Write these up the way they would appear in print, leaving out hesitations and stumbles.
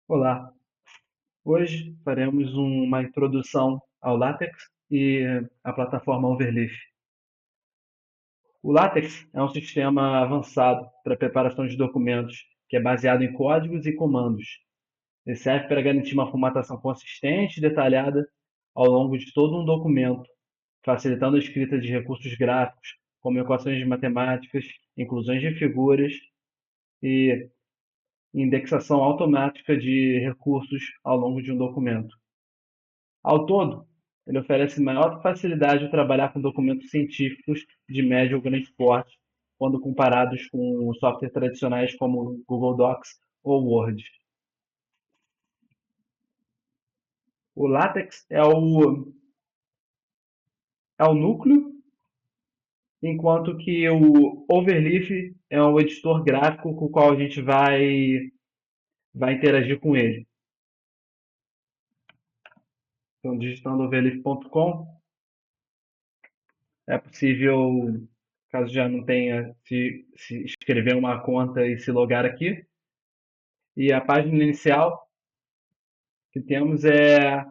Olá, hoje faremos uma introdução ao LaTeX e à plataforma Overleaf. O LaTeX é um sistema avançado para preparação de documentos que é baseado em códigos e comandos. Ele serve para garantir uma formatação consistente e detalhada ao longo de todo um documento, facilitando a escrita de recursos gráficos, como equações matemáticas, inclusões de figuras e indexação automática de recursos ao longo de um documento. Ao todo, ele oferece maior facilidade de trabalhar com documentos científicos de médio ou grande porte, quando comparados com softwares tradicionais como Google Docs ou Word. O LaTeX é o núcleo, enquanto que o Overleaf é o editor gráfico com o qual a gente vai interagir com ele. Então, digitando overleaf.com, é possível, caso já não tenha, se escrever uma conta e se logar aqui. E a página inicial que temos é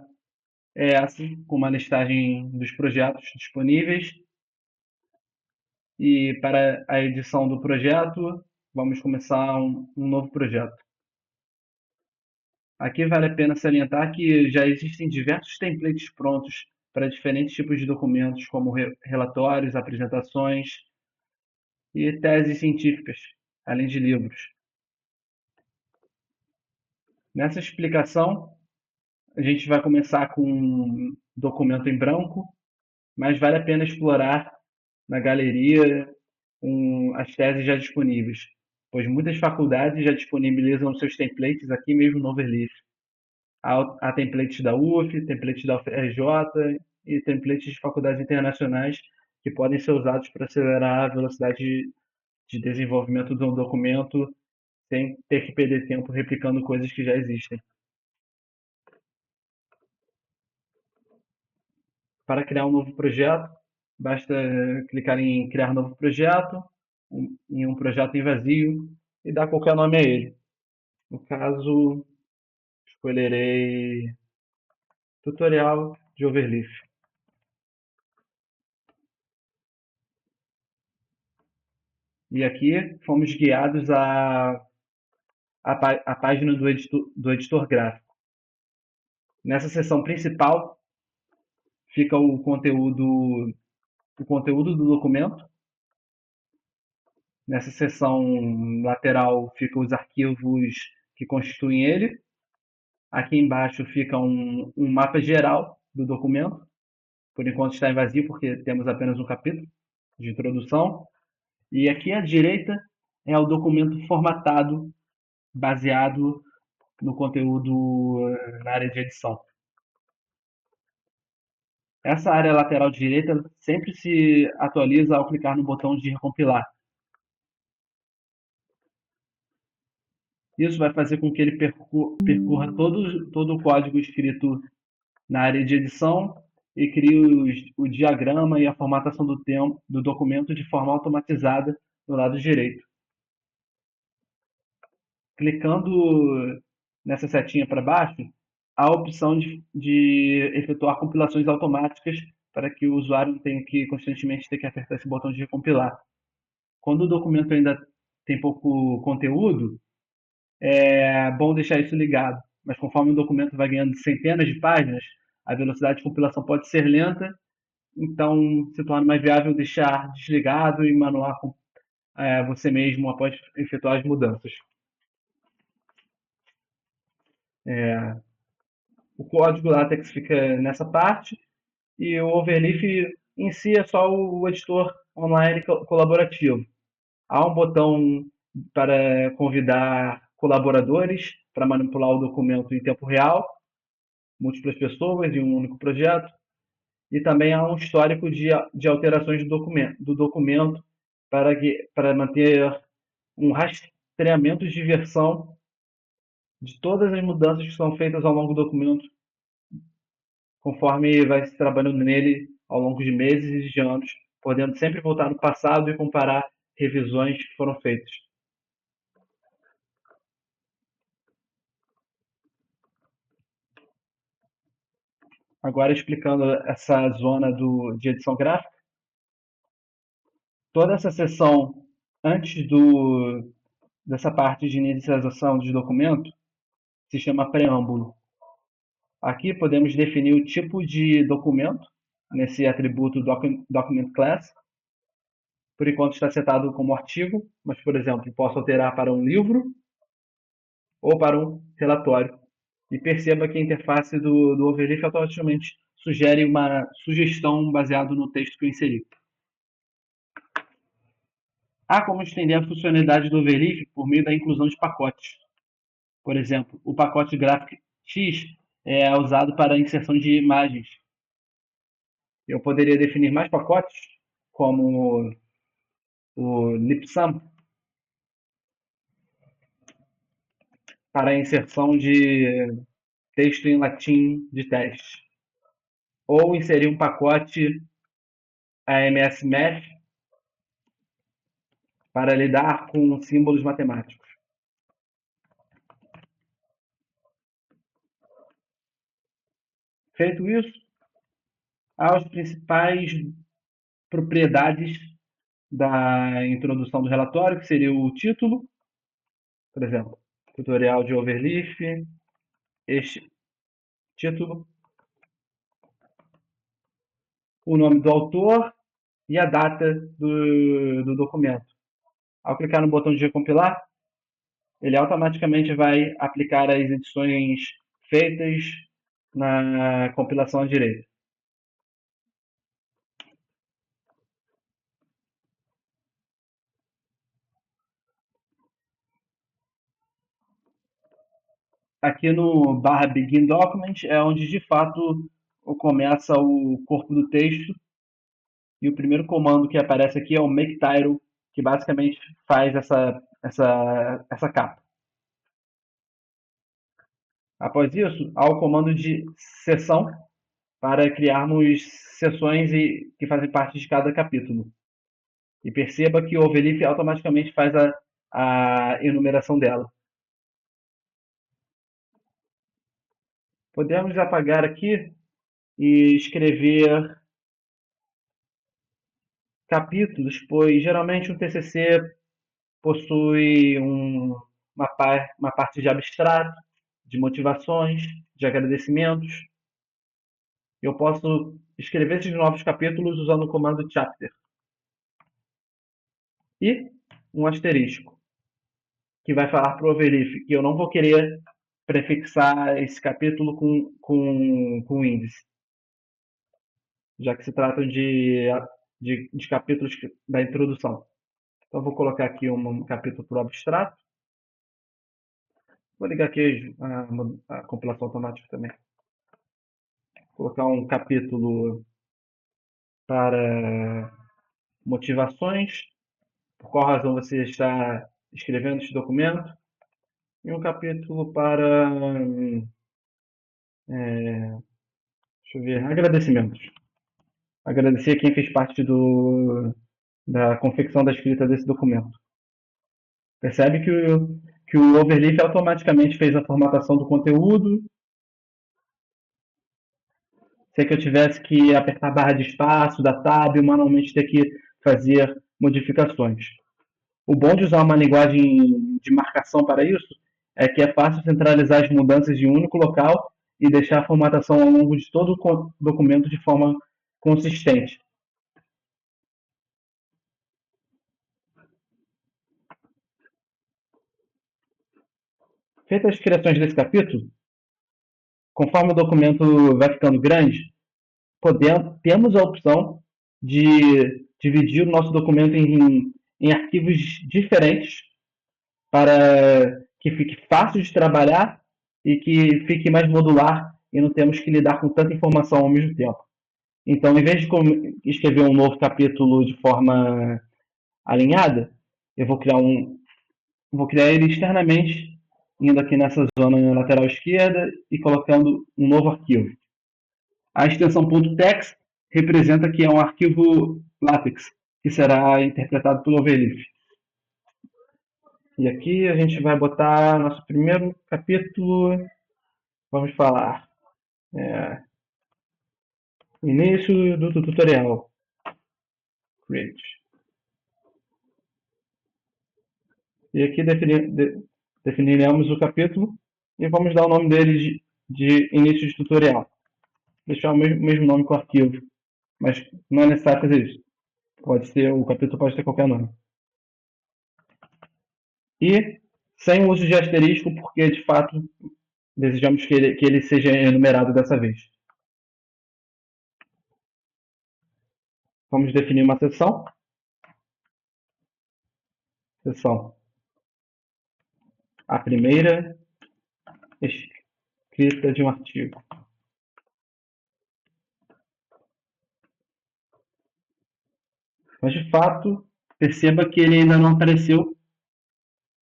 essa, com uma listagem dos projetos disponíveis. E para a edição do projeto, vamos começar um novo projeto. Aqui vale a pena salientar que já existem diversos templates prontos para diferentes tipos de documentos, como relatórios, apresentações e teses científicas, além de livros. Nessa explicação, a gente vai começar com um documento em branco, mas vale a pena explorar na galeria as teses já disponíveis, pois muitas faculdades já disponibilizam seus templates aqui mesmo no Overleaf. Há templates da UF, templates da UFRJ e templates de faculdades internacionais que podem ser usados para acelerar a velocidade de desenvolvimento de um documento sem ter que perder tempo replicando coisas que já existem. Para criar um novo projeto, basta clicar em criar novo projeto, em um projeto em vazio e dar qualquer nome a ele. No caso, escolherei tutorial de Overleaf. E aqui fomos guiados à página do editor gráfico. Nessa seção principal fica o conteúdo do documento. Nessa seção lateral ficam os arquivos que constituem ele. Aqui embaixo fica um mapa geral do documento. Por enquanto está em vazio porque temos apenas um capítulo de introdução. E aqui à direita é o documento formatado baseado no conteúdo na área de edição. Essa área lateral direita sempre se atualiza ao clicar no botão de recompilar. Isso vai fazer com que ele percorra todo o código escrito na área de edição e crie o diagrama e a formatação do documento de forma automatizada no lado direito. Clicando nessa setinha para baixo, há a opção de efetuar compilações automáticas para que o usuário não tenha que constantemente ter que apertar esse botão de recompilar. Quando o documento ainda tem pouco conteúdo, é bom deixar isso ligado, mas conforme o documento vai ganhando centenas de páginas, a velocidade de compilação pode ser lenta, então se torna mais viável deixar desligado e manuar você mesmo após efetuar as mudanças. O código LaTeX fica nessa parte e o Overleaf em si é só o editor online colaborativo. Há um botão para convidar colaboradores para manipular o documento em tempo real, múltiplas pessoas em um único projeto, e também há um histórico de alterações do documento para manter um rastreamento de versão de todas as mudanças que são feitas ao longo do documento, conforme vai se trabalhando nele ao longo de meses e de anos, podendo sempre voltar no passado e comparar revisões que foram feitas. Agora explicando essa zona de edição gráfica, toda essa seção antes dessa parte de inicialização de documento se chama preâmbulo. Aqui podemos definir o tipo de documento nesse atributo document class. Por enquanto está setado como artigo, mas, por exemplo, posso alterar para um livro ou para um relatório. E perceba que a interface do Overleaf automaticamente sugere uma sugestão baseada no texto que eu inseri. Há como estender a funcionalidade do Overleaf por meio da inclusão de pacotes. Por exemplo, o pacote Graphic X é usado para a inserção de imagens. Eu poderia definir mais pacotes, como o Lipsum, para a inserção de texto em latim de teste. Ou inserir um pacote AMS-Math para lidar com símbolos matemáticos. Feito isso, há as principais propriedades da introdução do relatório, que seria o título, por exemplo, tutorial de Overleaf, este título, o nome do autor e a data do documento. Ao clicar no botão de recompilar, ele automaticamente vai aplicar as edições feitas na compilação à direita. Aqui no barra Begin Document é onde de fato começa o corpo do texto, e o primeiro comando que aparece aqui é o make title, que basicamente faz essa capa. Após isso, há o comando de seção para criarmos seções que fazem parte de cada capítulo. E perceba que o Overleaf automaticamente faz a enumeração dela. Podemos apagar aqui e escrever capítulos, pois geralmente um TCC possui uma parte de abstrato, de motivações, de agradecimentos. Eu posso escrever esses novos capítulos usando o comando chapter. E um asterisco, que vai falar para o Overleaf que eu não vou querer prefixar esse capítulo com índice, já que se trata de capítulos da introdução. Então, vou colocar aqui um capítulo para o abstrato. Vou ligar aqui a compilação automática também. Vou colocar um capítulo para motivações, por qual razão você está escrevendo esse documento, e um capítulo para deixa eu ver, agradecimentos. Agradecer a quem fez parte da confecção da escrita desse documento. Percebe que o Overleaf automaticamente fez a formatação do conteúdo. Se que eu tivesse que apertar a barra de espaço, da tab, manualmente ter que fazer modificações. O bom de usar uma linguagem de marcação para isso é que é fácil centralizar as mudanças em um único local e deixar a formatação ao longo de todo o documento de forma consistente. Feitas as criações desse capítulo, conforme o documento vai ficando grande, temos a opção de dividir o nosso documento em arquivos diferentes para que fique fácil de trabalhar e que fique mais modular e não temos que lidar com tanta informação ao mesmo tempo. Então, em vez de escrever um novo capítulo de forma alinhada, eu vou criar ele externamente, indo aqui nessa zona lateral esquerda e colocando um novo arquivo. A extensão .text representa que é um arquivo LaTeX, que será interpretado pelo Overleaf. E aqui a gente vai botar nosso primeiro capítulo. Vamos falar Início do tutorial. Create. E aqui definiremos o capítulo e vamos dar o nome dele de início de tutorial. Deixar o mesmo nome que o arquivo, mas não é necessário fazer isso. O capítulo pode ter qualquer nome. E sem o uso de asterisco, porque de fato desejamos que ele seja enumerado dessa vez. Vamos definir uma seção. Seção. A primeira escrita de um artigo. Mas de fato, perceba que ele ainda não apareceu.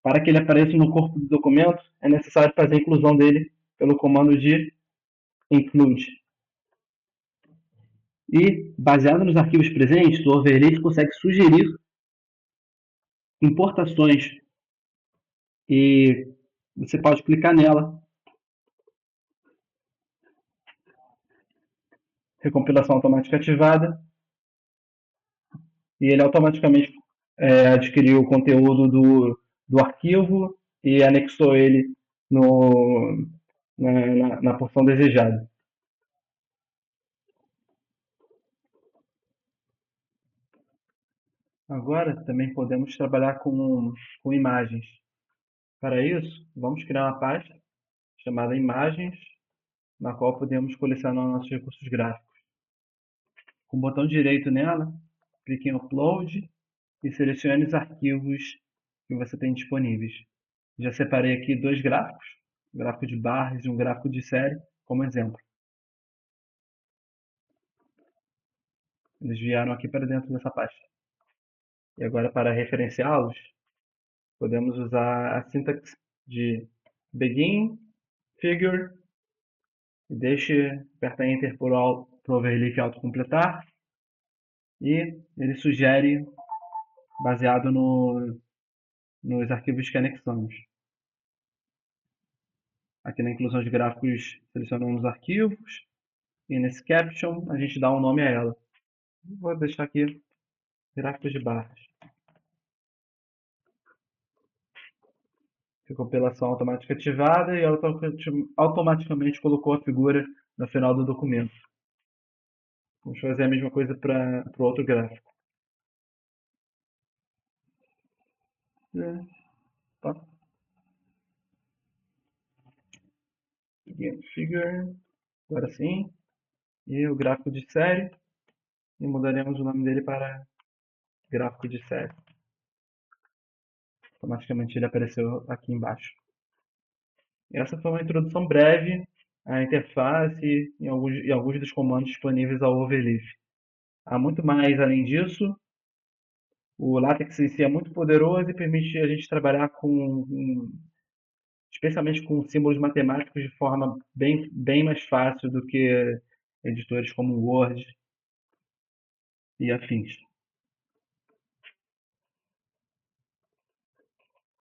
Para que ele apareça no corpo do documento, é necessário fazer a inclusão dele pelo comando de include. E, baseado nos arquivos presentes, o Overleaf consegue sugerir importações e você pode clicar nela. Recompilação automática ativada e ele automaticamente adquiriu o conteúdo do arquivo e anexou ele no, na porção desejada. Agora também podemos trabalhar com imagens. Para isso, vamos criar uma pasta chamada Imagens, na qual podemos colecionar nossos recursos gráficos. Com o botão direito nela, clique em Upload e selecione os arquivos que você tem disponíveis. Já separei aqui dois gráficos, um gráfico de barras e um gráfico de série, como exemplo. Eles vieram aqui para dentro dessa pasta. E agora, para referenciá-los, podemos usar a sintaxe de begin, figure, e aperta Enter para o Overleaf autocompletar, e ele sugere baseado nos arquivos que anexamos. Aqui na inclusão de gráficos, selecionamos os arquivos, e nesse caption a gente dá um nome a ela. Vou deixar aqui gráficos de barras. Recompilação automática ativada e automaticamente colocou a figura no final do documento. Vamos fazer a mesma coisa para o outro gráfico. Tá. Figure, agora sim. E o gráfico de série. E mudaremos o nome dele para gráfico de série. Automaticamente ele apareceu aqui embaixo. Essa foi uma introdução breve à interface e alguns dos comandos disponíveis ao Overleaf. Há muito mais além disso. O LaTeX em si é muito poderoso e permite a gente trabalhar especialmente com símbolos matemáticos de forma bem mais fácil do que editores como Word e afins.